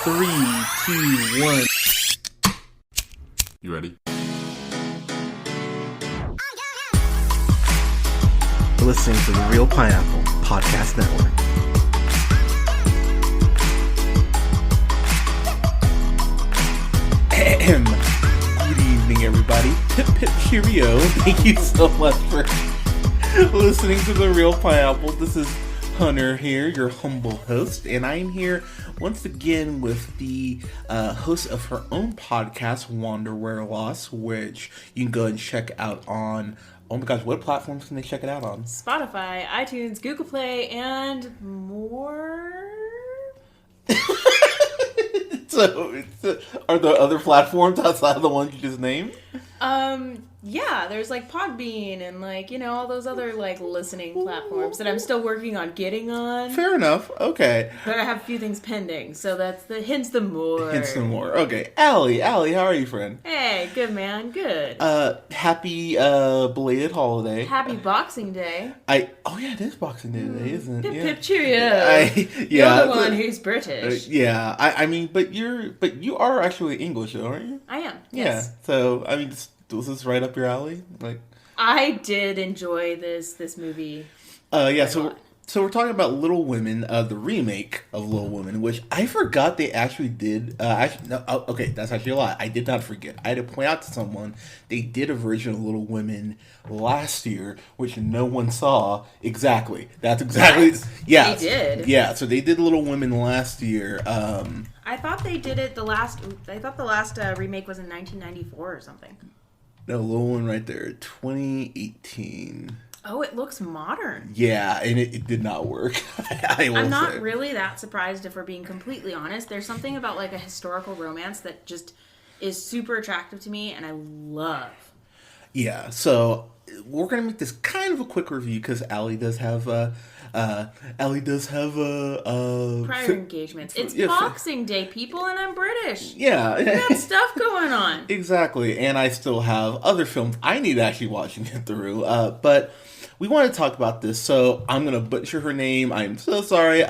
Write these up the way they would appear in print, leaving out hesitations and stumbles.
3, 2, 1. You ready? You're listening to the Real Pineapple Podcast Network. Good evening, everybody. Pip pip cheerio. Thank you so much for listening to the Real Pineapple. This is Hunter here, your humble host, and I'm here once again with the host of her own podcast, Wanderwear Loss, which you can go and check out on, oh my gosh, what platforms can they check it out on? Spotify, iTunes, Google Play, and more. So, are there other platforms outside of the ones you just named? Yeah, there's like Podbean and like, you know, all those other like listening platforms that I'm still working on getting on. Fair enough. Okay. But I have a few things pending, so that's the hints the more. Hints the more. Okay. Allie, how are you, friend? Hey, good man, good. Happy belated holiday. Happy Boxing Day. Oh yeah, it is Boxing Day today, isn't it? Pip pip cheerio. You're the one who's British. Yeah. I mean, but you are actually English, though, aren't you? I am. Yes. Yeah. So I mean, was this right up your alley? Like, I did enjoy this movie. Yeah. So we're talking about Little Women, the remake of Little Women, which I forgot they actually did. Okay, that's actually a lie. I did not forget. I had to point out to someone they did a version of Little Women last year, which no one saw. Exactly. That's exactly. Yeah. They did. Yeah. So they did Little Women last year. I thought they did it the last remake was in 1994 or something. No, Little Women right there, 2018. Oh, it looks modern. Yeah, and it did not work. I'm not really that surprised, if we're being completely honest. There's something about like a historical romance that just is super attractive to me, and I love. Yeah, so we're gonna make this kind of a quick review because Allie does have prior engagements. It's Boxing Day, people, and I'm British. Yeah, we got stuff going on. Exactly, and I still have other films I need to actually watch and get through. But we want to talk about this, so I'm gonna butcher her name. I'm so sorry.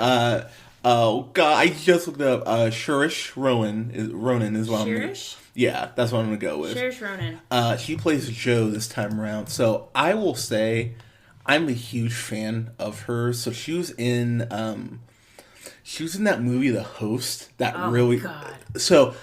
Oh God, I just looked up. Saoirse Ronan is what Saoirse? Yeah, that's what I'm gonna go with. Saoirse Ronan. She plays Jo this time around. So I will say, I'm a huge fan of her. So she was in that movie, The Host. God. So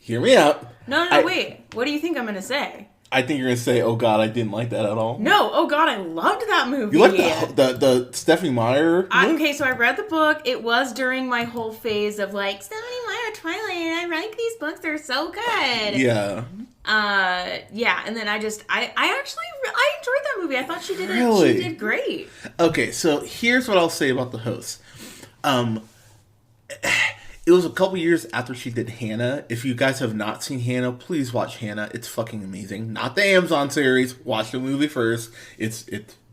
hear me out. No, wait. What do you think I'm gonna say? I think you're gonna say, "Oh God, I didn't like that at all." No, oh God, I loved that movie. You like the Stephenie Meyer? Okay, so I read the book. It was during my whole phase of like Stephenie Meyer, Twilight, and I like these books. They're so good. Yeah. Yeah, and then I enjoyed that movie. I thought she did Really? She did great. Okay, so here's what I'll say about The Host. It was a couple years after she did Hannah. If you guys have not seen Hannah, please watch Hannah. It's fucking amazing. Not the Amazon series. Watch the movie first. It's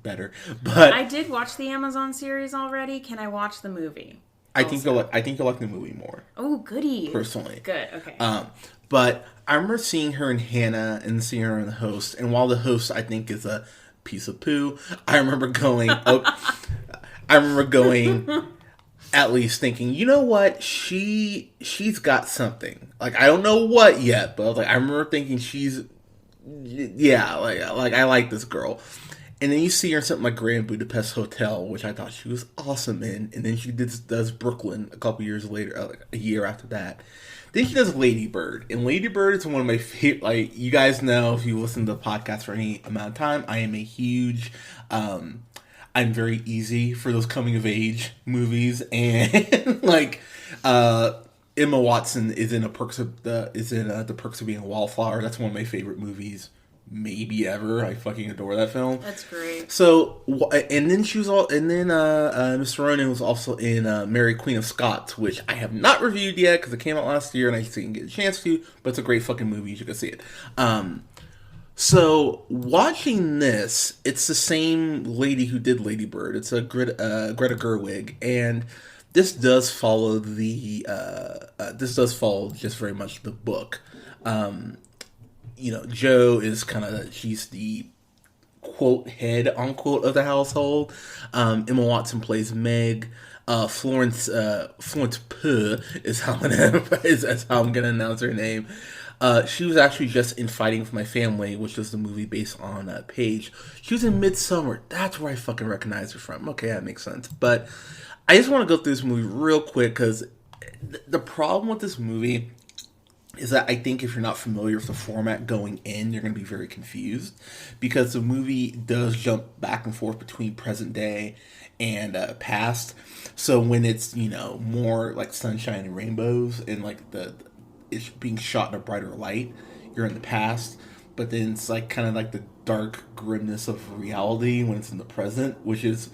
better. But I did watch the Amazon series already. Can I watch the movie? I think you'll like the movie more. Oh, goody. Personally. Good. Okay. But I remember seeing her in Hannah and seeing her in The Host. And while The Host, I think, is a piece of poo, I remember going at least thinking, you know what, she's got something. Like, I don't know what yet, but I remember thinking I like this girl. And then you see her in something like Grand Budapest Hotel, which I thought she was awesome in. And then she does Brooklyn a couple years later, a year after that. Then she does Lady Bird. And Lady Bird is one of my favorite, like, you guys know, if you listen to the podcast for any amount of time, I am a huge, I'm very easy for those coming of age movies, and like Emma Watson is in The Perks of Being a Wallflower. That's one of my favorite movies maybe ever. I fucking adore that film. That's great. So and then Miss Ronan was also in Mary Queen of Scots, which I have not reviewed yet because it came out last year and I just didn't get a chance to. But it's a great fucking movie. You should go see it. So, watching this, it's the same lady who did Lady Bird. It's Greta Gerwig, and this does follow just very much the book. Jo is she's the quote head unquote of the household. Emma Watson plays Meg. Florence Pugh is how I'm gonna announce her name. She was actually just in Fighting for My Family, which was the movie based on Paige. She was in Midsummer. That's where I fucking recognize her from. Okay, that makes sense. But I just want to go through this movie real quick because the problem with this movie is that I think if you're not familiar with the format going in, you're going to be very confused because the movie does jump back and forth between present day and past. So when it's, more like sunshine and rainbows and like it's being shot in a brighter light, you're in the past. But then it's like kind of like the dark grimness of reality when it's in the present, which is,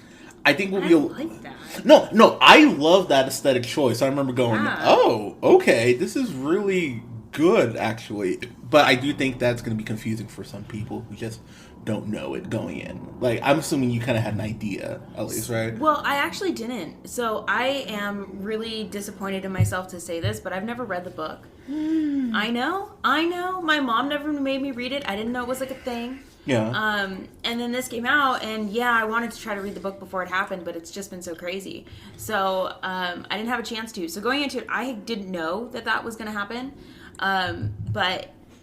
I think will be. Like that. No, I love that aesthetic choice. I remember going, Yeah. oh, okay, this is really good, actually. But I do think that's going to be confusing for some people who just don't know it going in. Like, I'm assuming you kind of had an idea, at least, right? Well, I actually didn't. So I am really disappointed in myself to say this, but I've never read the book. I know. My mom never made me read it. I didn't know it was like a thing. Yeah. And then this came out, and yeah, I wanted to try to read the book before it happened, but it's just been so crazy. So I didn't have a chance to. So going into it, I didn't know that was going to happen.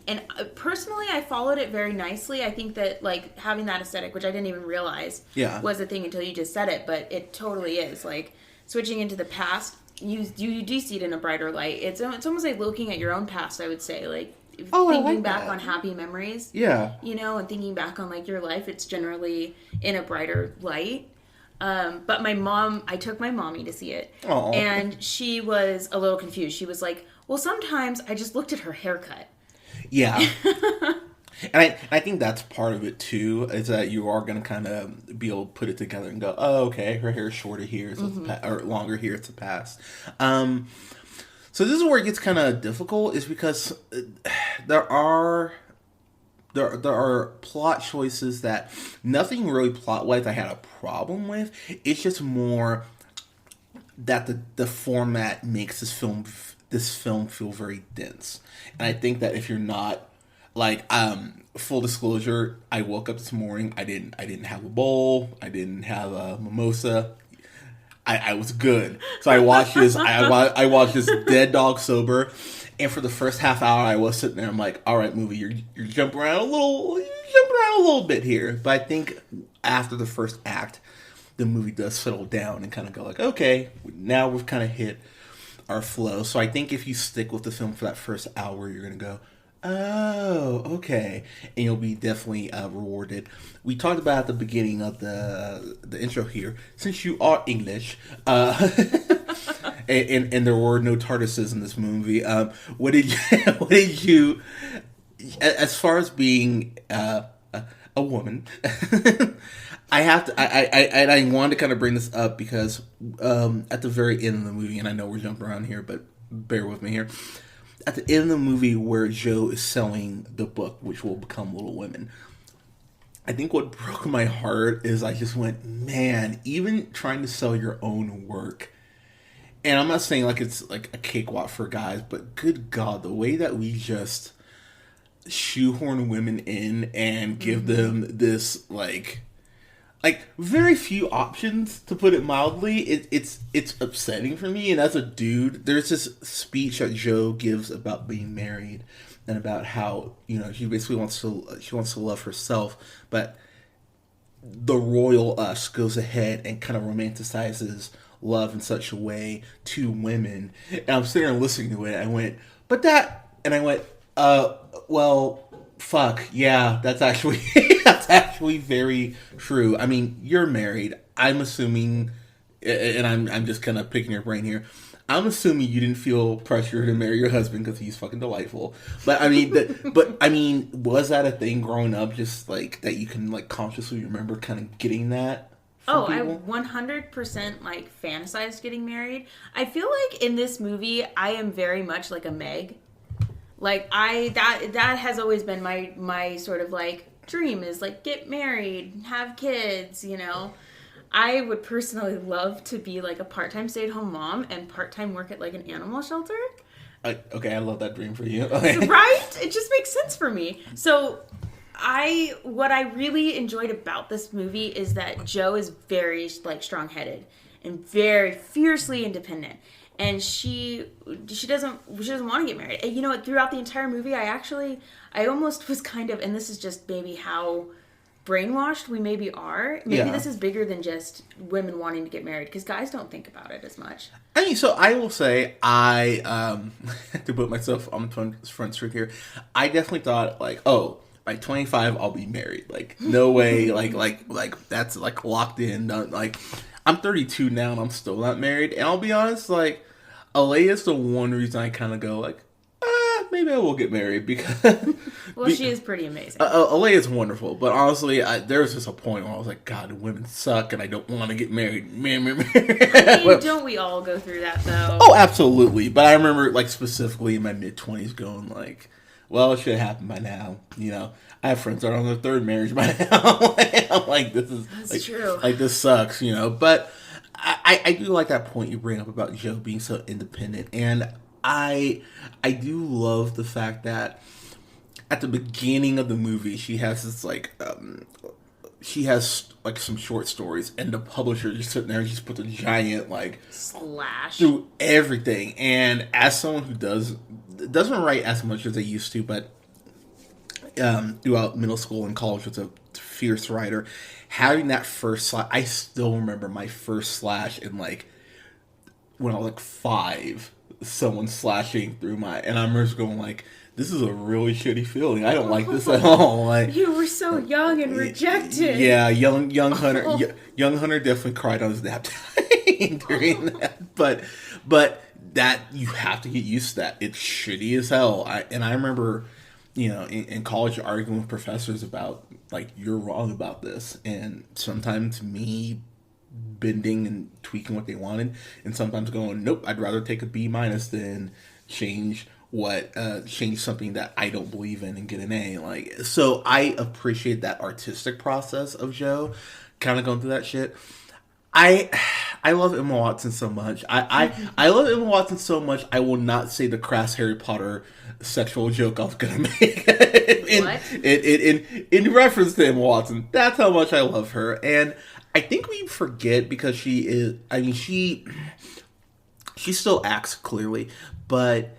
And personally, I followed it very nicely. I think that, like, having that aesthetic, which I didn't even realize was a thing until you just said it, but it totally is. Like, switching into the past, you do see it in a brighter light. It's almost like looking at your own past, I would say. Like, thinking back on happy memories. Yeah. And thinking back on, like, your life, it's generally in a brighter light. But I took my mommy to see it. Aww. And she was a little confused. She was like, well, sometimes I just looked at her haircut. Yeah. And I think that's part of it, too, is that you are going to kind of be able to put it together and go, oh, okay, her hair is shorter here, so or longer here, it's a past. So this is where it gets kind of difficult, is because there are plot choices that nothing really plot-wise I had a problem with. It's just more that the format makes this film feel very dense. And I think that if you're not, like, full disclosure, I woke up this morning, I didn't have a bowl, I didn't have a mimosa. I was good. So I watched this. I watched this dead dog sober, and for the first half hour, I was sitting there. I'm like, all right, movie, you're jumping around a little bit here. But I think after the first act, the movie does settle down and kind of go like, okay, now we've kind of hit our flow. So I think if you stick with the film for that first hour, you're gonna go, oh, okay, and you'll be definitely rewarded. We talked about at the beginning of the intro here, since you are English, and there were no TARDISes in this movie. What did you, as far as being a woman? I wanted to kind of bring this up because at the very end of the movie, and I know we're jumping around here, but bear with me here. At the end of the movie where Joe is selling the book, which will become Little Women, I think what broke my heart is I just went, man, even trying to sell your own work, and I'm not saying like it's like a cakewalk for guys, but good God, the way that we just shoehorn women in and give them this like very few options, to put it mildly. It's upsetting for me. And as a dude, there's this speech that Joe gives about being married and about how, she basically wants to love herself, but the royal us goes ahead and kind of romanticizes love in such a way to women. And I'm sitting there listening to it, and I went, well, fuck, yeah, that's actually that's actually very true. I mean, you're married. I'm assuming, and I'm just kind of picking your brain here. I'm assuming you didn't feel pressure to marry your husband because he's fucking delightful. But I mean, was that a thing growing up? Just like that, you can like consciously remember kind of getting that. Oh, people? I 100% like fantasized getting married. I feel like in this movie, I am very much like a Meg. Like that has always been my sort of like dream, is like get married, have kids, I would personally love to be like a part-time stay-at-home mom and part-time work at like an animal shelter. Okay, I love that dream for you. Right? It just makes sense for me. So what I really enjoyed about this movie is that Joe is very like strong-headed. and very fiercely independent. And she doesn't want to get married. And you know what? Throughout the entire movie, I almost was kind of, and this is just maybe how brainwashed we maybe are. Maybe this is bigger than just women wanting to get married, because guys don't think about it as much. I mean, so I will say, to put myself on the front street here, I definitely thought, like, oh, by 25, I'll be married. Like, no way, like that's, like, locked in. Done. Like, I'm 32 now, and I'm still not married. And I'll be honest, like, Alea's the one reason I kind of go, like, maybe I will get married, because... Well, she is pretty amazing. Alea's wonderful, but honestly, there was just a point where I was like, God, women suck, and I don't want to get married. I mean, don't we all go through that, though? Oh, absolutely. But I remember, like, specifically in my mid-20s going, like, well, it should have happened by now, you know? I have friends that are on their third marriage by now. I'm like, this is... That's like, true. Like, this sucks, you know? But I do like that point you bring up about Joe being so independent, and I do love the fact that at the beginning of the movie, she has this, like, she has, like, some short stories, and the publisher just sitting there and just puts a giant, like, slash through everything. And as someone who doesn't write as much as they used to, but throughout middle school and college was a fierce writer, having that first slash, I still remember my first slash in, like, when I was, like, 5, someone slashing through and I remember just going, like, this is a really shitty feeling. I don't like this at all. Like, you were so young and rejected. Yeah, young Hunter. Young Hunter definitely cried on his nap time during that. But that, you have to get used to that. It's shitty as hell. I remember, you know, in college arguing with professors about, like, you're wrong about this, and sometimes me bending and tweaking what they wanted, and sometimes going, nope, I'd rather take a B- than change something that I don't believe in and get an A. Like, so I appreciate that artistic process of Joe kind of going through that shit. I love Emma Watson so much. I love Emma Watson so much, I will not say the crass Harry Potter sexual joke I was gonna make in reference to Emma Watson. That's how much I love her. And I think we forget, because she still acts clearly, but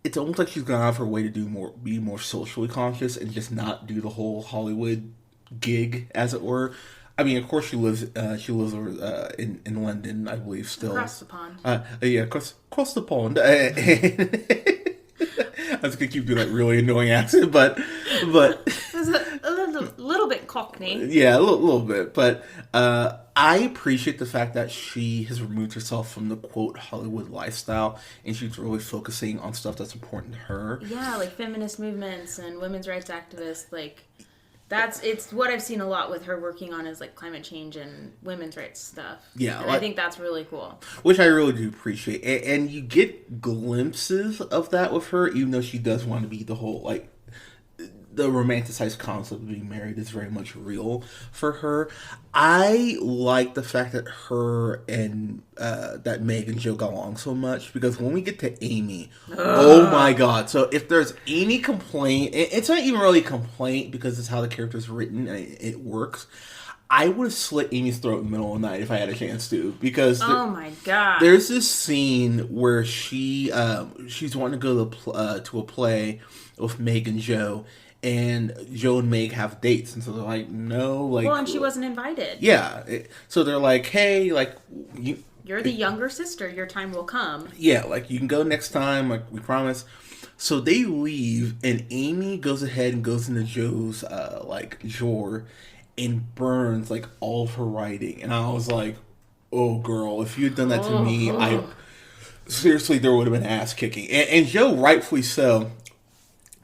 it's almost like she's gone out of her way to be more socially conscious and just not do the whole Hollywood gig, as it were. I mean, of course, she lives over in London, I believe, still across the pond. Across the pond. I was gonna keep doing that really annoying accent, but it was a little bit Cockney. Yeah, a little bit, but I appreciate the fact that she has removed herself from the quote Hollywood lifestyle, and she's really focusing on stuff that's important to her. Yeah, like feminist movements and women's rights activists. Like, it's what I've seen a lot with her working on, is like climate change and women's rights stuff. Yeah, and I think that's really cool. Which I really do appreciate, and you get glimpses of that with her, even though she does want to be the whole, like, the romanticized concept of being married is very much real for her. I like the fact that her and that Meg and Joe got along so much, because when we get to Amy, oh my god. So if there's any complaint, it's not even really a complaint because it's how the character's written and it works. I would have slit Amy's throat in the middle of the night if I had a chance to, because oh my god, there's this scene where she's wanting to go to a play with Meg and Joe, and Joe and Meg have dates, and so they're like, no, like, well, and she wasn't invited. Yeah, so they're like, hey, like, you're the younger sister, your time will come. Yeah, like, you can go next time, like, we promise. So they leave, and Amy goes ahead and goes into Joe's like drawer and burns, like, all of her writing, and I was like, oh girl, if you had done that to me, I seriously, there would have been ass kicking. And Joe, rightfully so,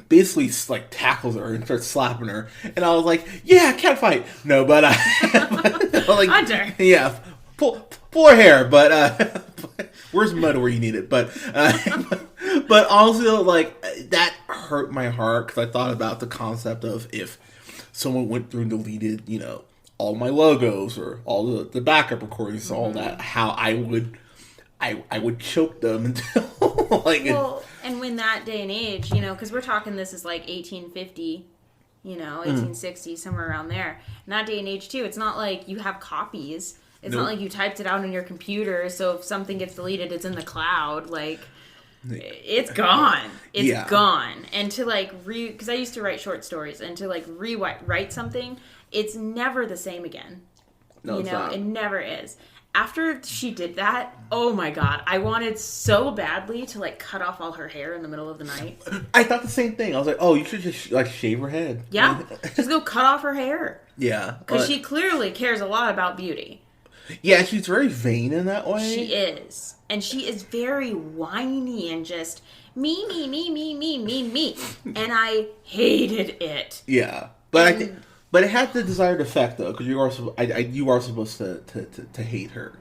basically, like, tackles her and starts slapping her, and I was like, yeah, cat fight. No, but like, Hunter. Yeah, pull her hair, but where's mud where you need it? But also, like, that hurt my heart, because I thought about the concept of if someone went through and deleted, you know, all my logos or all the backup recordings, all that, how I would choke them until like. Well, and when that day and age, you know, because we're talking this is like 1850, you know, 1860, somewhere around there. In that day and age too, it's not like you have copies It's not like you typed it out on your computer, so if something gets deleted, it's in the cloud. Like, it's gone. It's gone. And to, like, because I used to write short stories, and to, like, rewrite something, it's never the same again. No, it's not. It never is. After she did that, oh my god, I wanted so badly to, like, cut off all her hair in the middle of the night. I thought the same thing. I was like, oh, you should just, like, shave her head. Yeah, just go cut off her hair. Yeah. Because she clearly cares a lot about beauty. Yeah, she's very vain in that way. She is. And she is very whiny and just me. And I hated it. Yeah. But I think... But it had the desired effect, though, because you are supposed to hate her.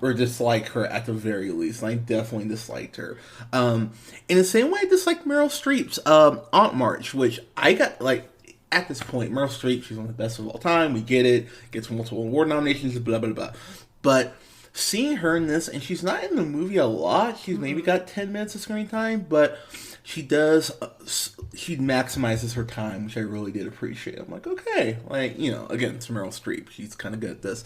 Or dislike her at the very least. And I definitely disliked her. In the same way I disliked Meryl Streep's Aunt March, which I got, like... At this point, Meryl Streep, she's one of the best of all time. We get it. Gets multiple award nominations, blah, blah, blah. But seeing her in this, and she's not in the movie a lot. She's maybe got 10 minutes of screen time, but she does, she maximizes her time, which I really did appreciate. I'm like, okay. Like, you know, again, it's Meryl Streep. She's kind of good at this.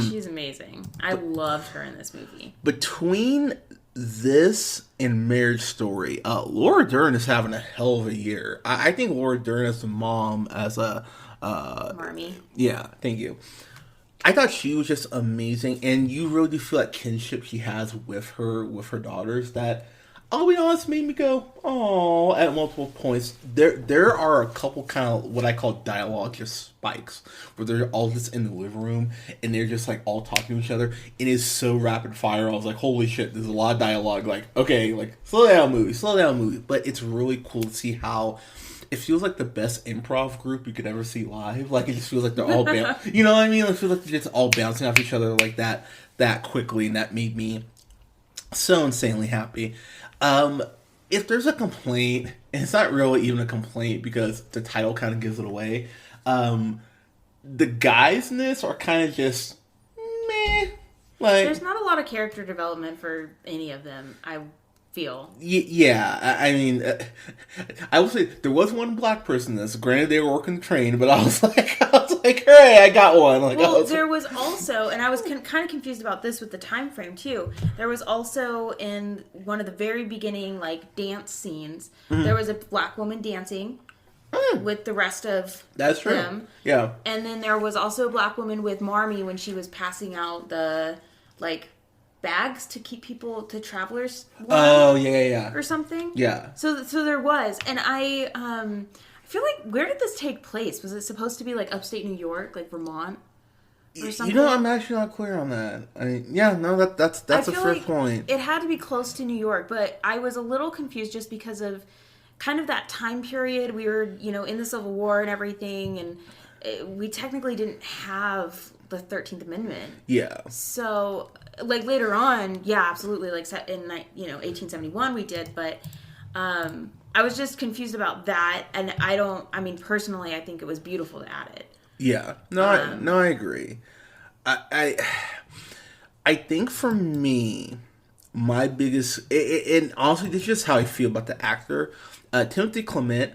She's amazing. I loved her in this movie. Between this and Marriage Story, Laura Dern is having a hell of a year. I think Laura Dern as the mom, as a Marmee. Yeah, thank you. I thought she was just amazing, and you really do feel that kinship she has with her daughters. That, I'll be honest, made me go, oh, at multiple points. There are a couple kind of what I call dialogue just spikes, where they're all just in the living room, and they're just, like, all talking to each other. It is so rapid fire. I was like, holy shit, there's a lot of dialogue. Like, okay, like, slow down movie. But it's really cool to see how it feels like the best improv group you could ever see live. Like, it just feels like they're all you know what I mean? It feels like they're just all bouncing off each other like that quickly, and that made me so insanely happy. If there's a complaint, and it's not really even a complaint because the title kind of gives it away, the guys in this are kind of just meh. Like, there's not a lot of character development for any of them, I feel. Yeah, I mean, I will say there was one black person in this. Granted, they were working the train, but I was like, hooray, I got one. Like, well, there was also, and I was kind of confused about this with the time frame too. There was also in one of the very beginning, like, dance scenes, there was a black woman dancing with the rest of them. Yeah. And then there was also a black woman with Marmee when she was passing out the, like, bags to keep travelers warm. Oh, yeah. Or something. Yeah. So there was. And I feel like, where did this take place? Was it supposed to be, like, upstate New York, like Vermont? Or something? You know, I'm actually not clear on that. I mean, yeah, no, that's a fair point. It had to be close to New York, but I was a little confused just because of kind of that time period. We were, you know, in the Civil War and everything, and we technically didn't have the 13th Amendment. Yeah. So, like, later on, yeah, absolutely, like, in, you know, 1871 we did, but I was just confused about that, and I mean, personally, I think it was beautiful to add it. Yeah. No, I agree. I think for me, my biggest, and honestly, this is just how I feel about the actor, Timothy Clement.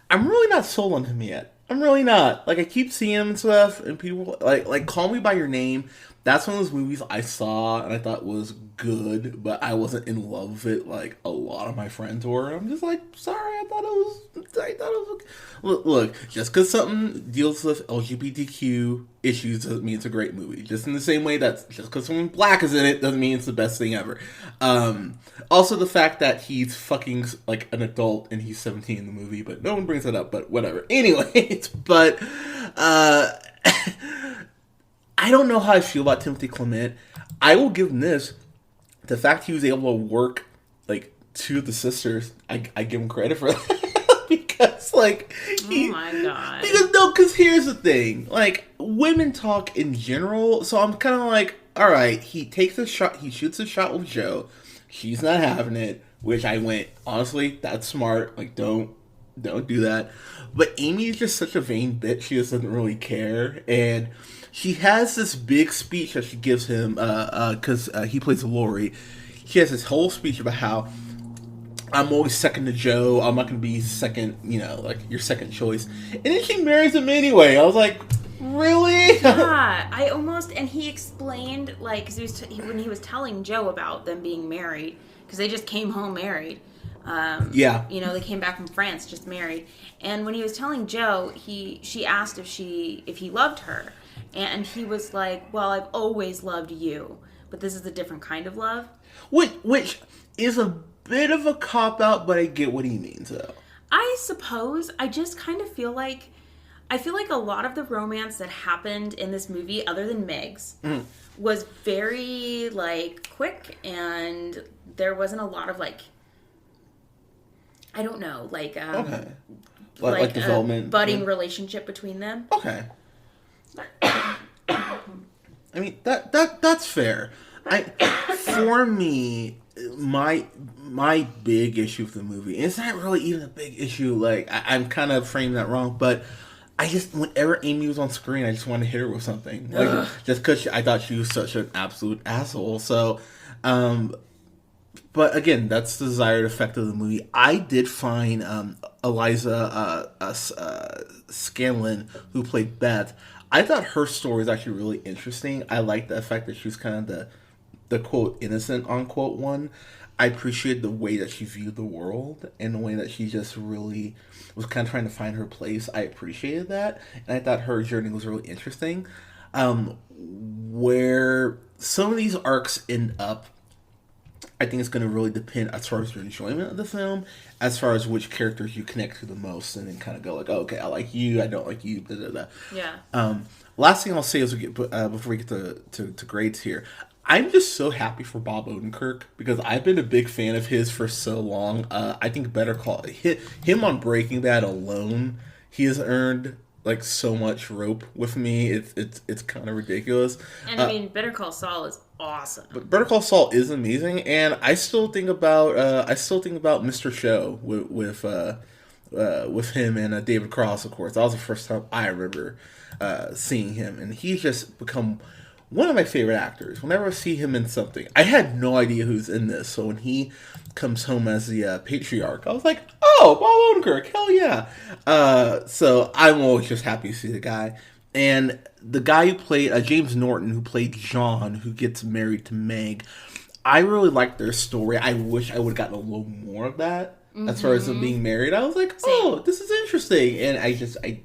I'm really not sold on him yet. I'm really not. Like, I keep seeing him and stuff, and people, like Call Me By Your Name, that's one of those movies I saw and I thought was good, but I wasn't in love with it like a lot of my friends were. I'm just like, sorry, I thought it was okay. Look, just because something deals with LGBTQ issues doesn't mean it's a great movie. Just in the same way that just because someone black is in it doesn't mean it's the best thing ever. Also, the fact that he's fucking, like, an adult and he's 17 in the movie, but no one brings that up, but whatever. Anyways, but I don't know how I feel about Timothy Clement. I will give him this. The fact he was able to work, like, two of the sisters, I give him credit for that. Because, like... Oh, my God. Because here's the thing. Like, women talk in general, so I'm kind of like, alright, he takes a shot, he shoots a shot with Joe. She's not having it, which I went, honestly, that's smart. Like, don't do that. But Amy is just such a vain bitch, she just doesn't really care, and... She has this big speech that she gives him, because he plays Lori. She has this whole speech about how I'm always second to Joe. I'm not going to be second, you know, like, your second choice. And then she marries him anyway. I was like, Really? Yeah, I almost, and he explained, like, because when he was telling Joe about them being married, because they just came home married. Yeah. You know, they came back from France just married, and when he was telling Joe, she asked if he loved her, and he was like, "Well, I've always loved you, but this is a different kind of love." Which is a bit of a cop out, but I get what he means though. I suppose I just kind of feel like a lot of the romance that happened in this movie, other than Meg's, was very like quick, and there wasn't a lot of like, I don't know, like Okay. Like development, budding relationship between them. Okay. I mean that's fair. For me, my big issue with the movie, and it's not really even a big issue. Like I'm kind of framing that wrong, but I just, whenever Amy was on screen, I just wanted to hit her with something, like just because I thought she was such an absolute asshole. So, but again, that's the desired effect of the movie. I did find Eliza Scanlon, who played Beth. I thought her story was actually really interesting. I liked the fact that she was kind of the quote innocent unquote one. I appreciate the way that she viewed the world and the way that she just really was kind of trying to find her place. I appreciated that, and I thought her journey was really interesting. Where some of these arcs end up, I think it's going to really depend as far as your enjoyment of the film, as far as which characters you connect to the most, and then kind of go like, oh, okay, I like you, I don't like you, da da da. Yeah. Last thing I'll say is before we get to grades here, I'm just so happy for Bob Odenkirk because I've been a big fan of his for so long. I think Better Call him on Breaking Bad alone, he has earned like so much rope with me. It's kind of ridiculous. And I mean, Better Call Saul is awesome. But Better Call Saul is amazing, and I still think about Mr. Show with him and David Cross, of course. That was the first time I remember seeing him, and he's just become one of my favorite actors. Whenever I see him in something, I had no idea who's in this. So when he comes home as the patriarch, I was like, "Oh, Bob Odenkirk, hell yeah!" So I'm always just happy to see the guy. And the guy who played James Norton, who played John, who gets married to Meg, I really liked their story. I wish I would have gotten a little more of that. As far as them being married, I was like, "Oh, this is interesting," and I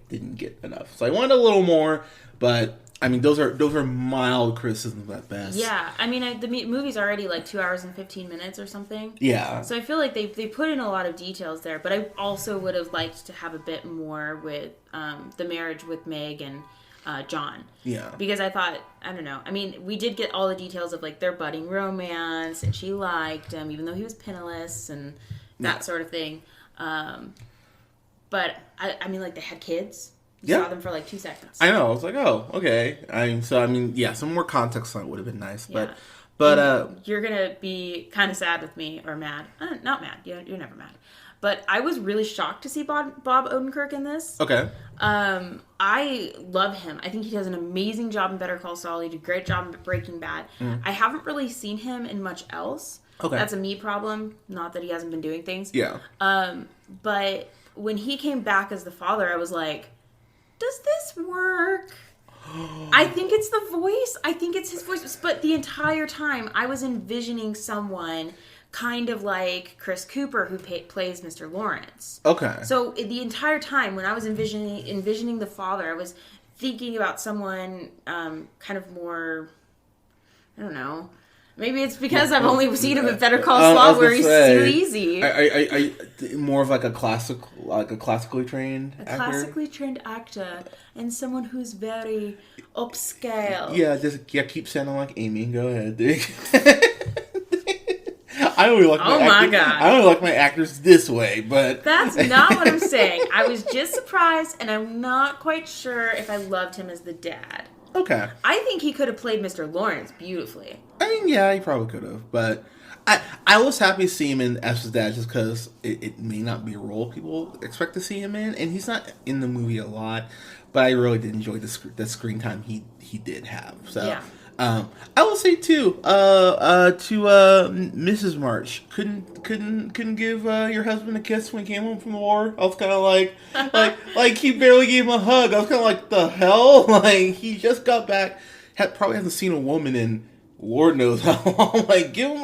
didn't get enough. So I wanted a little more, but. I mean, those are mild criticisms at best. Yeah, I mean, the movie's already like 2 hours and 15 minutes or something. Yeah. So I feel like they put in a lot of details there, but I also would have liked to have a bit more with the marriage with Meg and John. Yeah. Because I thought, I don't know, I mean, we did get all the details of like their budding romance, and she liked him even though he was penniless and that sort of thing. But I mean, like they had kids. You saw them for like 2 seconds. I know. I was like, oh, okay. Some more context on it would have been nice. Yeah. But you're gonna be kind of sad with me or mad. Not mad. You're never mad. But I was really shocked to see Bob Odenkirk in this. Okay. I love him. I think he does an amazing job in Better Call Saul. He did a great job in Breaking Bad. I haven't really seen him in much else. Okay. That's a me problem. Not that he hasn't been doing things. Yeah. But when he came back as the father, I was like, does this work? I think it's the voice. I think it's his voice. But the entire time, I was envisioning someone kind of like Chris Cooper, who plays Mr. Lawrence. Okay. So the entire time, when I was envisioning the father, I was thinking about someone kind of more, I don't know. Maybe it's because I've only seen him in Better Call Saul, where he's sleazy. I more of like a classically trained actor. Classically trained actor, and someone who's very upscale. Yeah, keep sounding like Amy. Go ahead, dude. I only like my actors this way, but that's not what I'm saying. I was just surprised, and I'm not quite sure if I loved him as the dad. Okay. I think he could have played Mr. Lawrence beautifully. I mean, yeah, he probably could have, but I was happy to see him in as his dad just because it may not be a role people expect to see him in, and he's not in the movie a lot, but I really did enjoy the screen time he did have. So, yeah. I will say too, Mrs. March, couldn't give your husband a kiss when he came home from the war. I was kind of like he barely gave him a hug. I was kind of like, the hell, like he just got back, probably hasn't seen a woman in Lord knows how long. Like, give him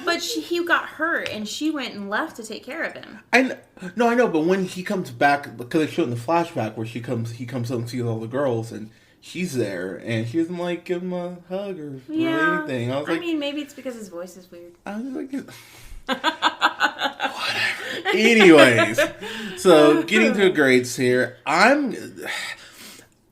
but he got hurt, and she went and left to take care of him. I know, but when he comes back, because they show it in the flashback where he comes up and sees all the girls, and she's there, and she doesn't like give him a hug or anything. I mean, maybe it's because his voice is weird. I was like, whatever. Anyways, so getting to grades here,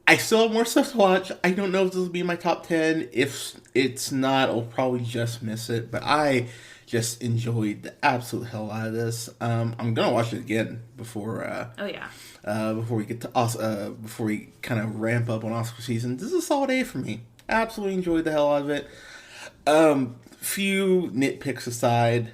I still have more stuff to watch. I don't know if this will be in my top 10. If it's not, I'll probably just miss it. But I just enjoyed the absolute hell out of this. I'm gonna watch it again before. Before we get to before we kind of ramp up on Oscar season. This is a solid A for me. Absolutely enjoyed the hell out of it. Few nitpicks aside,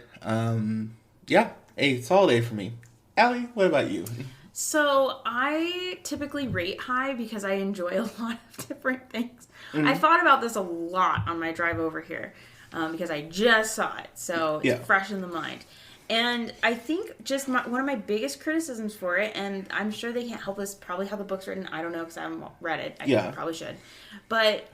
solid A for me. Allie, what about you? So I typically rate high because I enjoy a lot of different things. Mm-hmm. I thought about this a lot on my drive over here because I just saw it, so it's fresh in the mind. And I think just one of my biggest criticisms for it, and I'm sure they can't help us probably how the book's written. I don't know because I haven't read it. I probably should. But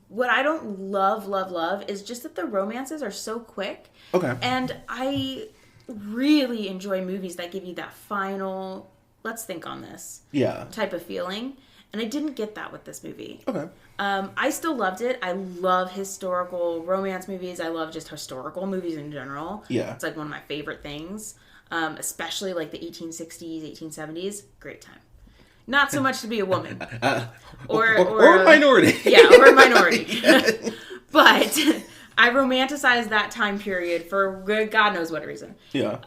what I don't love is just that the romances are so quick. Okay. And I really enjoy movies that give you that final, let's think on this type of feeling. And I didn't get that with this movie. Okay. I still loved it. I love historical romance movies. I love just historical movies in general. Yeah. It's like one of my favorite things. Especially like the 1860s, 1870s. Great time. Not so much to be a woman. Or a minority. Or a minority. But I romanticize that time period for God knows what reason. Yeah.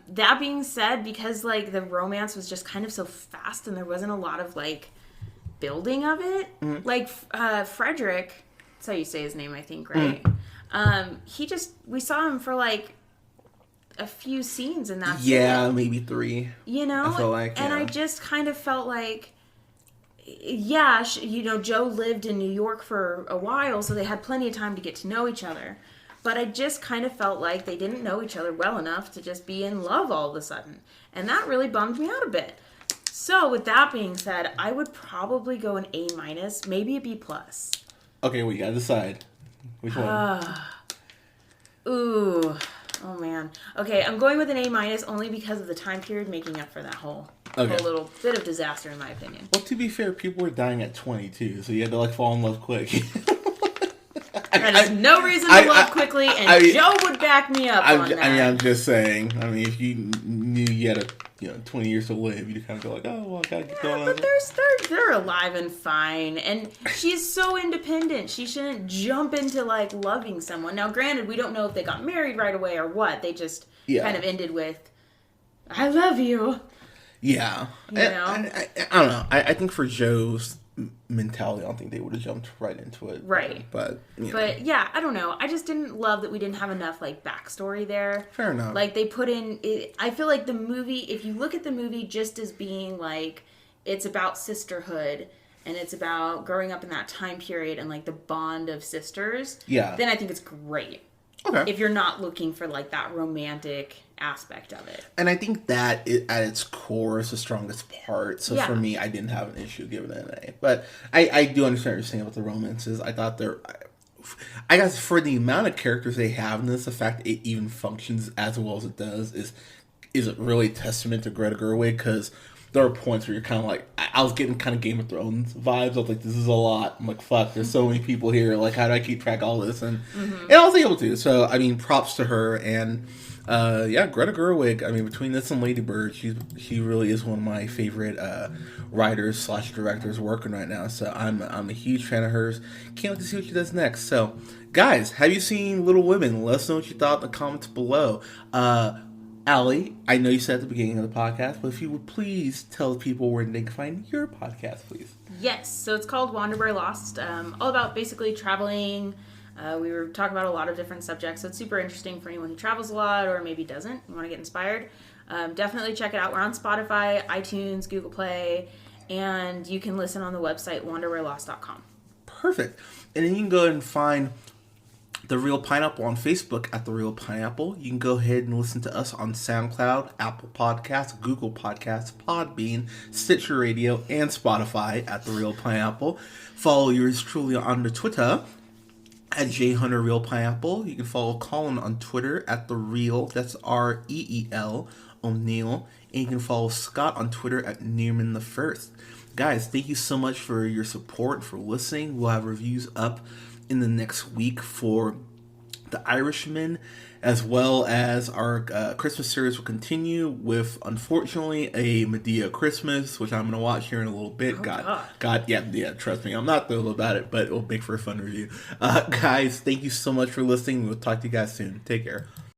That being said, because like the romance was just kind of so fast and there wasn't a lot of like building of it. Mm-hmm. Like Frederick, that's how you say his name, I think, right? Mm-hmm. We saw him for like a few scenes and that's it. Maybe 3. You know? I feel like, and I just kind of felt like, Joe lived in New York for a while, so they had plenty of time to get to know each other. But I just kind of felt like they didn't know each other well enough to just be in love all of a sudden. And that really bummed me out a bit. So with that being said, I would probably go an A-, maybe a B+. Okay, we gotta decide. Which one? Ooh. Oh, man. Okay, I'm going with an A- only because of the time period making up for that whole little bit of disaster, in my opinion. Well, to be fair, people were dying at 22, so you had to, like, fall in love quick. That is no reason to love quickly, and Joe would back me up on that. I'm just saying. I mean, if you knew you had 20 years to live, you'd kind of go like, oh, well, I gotta get going on. But they're alive and fine, and she's so independent. She shouldn't jump into, like, loving someone. Now, granted, we don't know if they got married right away or what. They just kind of ended with, I love you. Yeah. You know? I don't know. I think for Joe's mentality, I don't think they would have jumped right into it. Right. But yeah, I don't know. I just didn't love that we didn't have enough like backstory there. Fair enough. Like they put in I feel like the movie, if you look at the movie just as being like it's about sisterhood and it's about growing up in that time period and like the bond of sisters, then I think it's great. Okay. If you're not looking for like that romantic aspect of it. And I think that at its core is the strongest part. So for me, I didn't have an issue giving it an A. But I do understand what you're saying about the romances. I thought I guess for the amount of characters they have in this, the fact it even functions as well as it does is really a testament to Greta Gerwig, because there are points where you're kind of like, I was getting kind of Game of Thrones vibes. I was like, this is a lot. I'm like, fuck, there's so many people here. Like, how do I keep track of all this? And I was able to. So, I mean, props to her. And, Greta Gerwig, I mean, between this and Lady Bird, she really is one of my favorite writers / directors working right now. So, I'm a huge fan of hers. Can't wait to see what she does next. So, guys, have you seen Little Women? Let us know what you thought in the comments below. Allie, I know you said at the beginning of the podcast, but if you would please tell people where they can find your podcast, please. Yes, so it's called Wander Where Lost, all about basically traveling. We were talking about a lot of different subjects, so it's super interesting for anyone who travels a lot or maybe doesn't. You want to get inspired. Definitely check it out. We're on Spotify, iTunes, Google Play, and you can listen on the website wanderwherelost.com. Perfect. And then you can go ahead and find The Real Pineapple on Facebook at The Real Pineapple. You can go ahead and listen to us on SoundCloud, Apple Podcasts, Google Podcasts, Podbean, Stitcher Radio, and Spotify at The Real Pineapple. Follow yours truly on the Twitter at JHunterRealPineapple. You can follow Colin on Twitter at TheReal, that's REEL, O'Neill. And you can follow Scott on Twitter at Nearmanthefirst. Guys, thank you so much for your support, for listening. We'll have reviews up in the next week for The Irishman, as well as our Christmas series will continue with, unfortunately, a Medea Christmas, which I'm going to watch here in a little bit. Oh, God, yeah, trust me, I'm not thrilled about it, but it will make for a fun review. Guys, thank you so much for listening. We'll talk to you guys soon. Take care.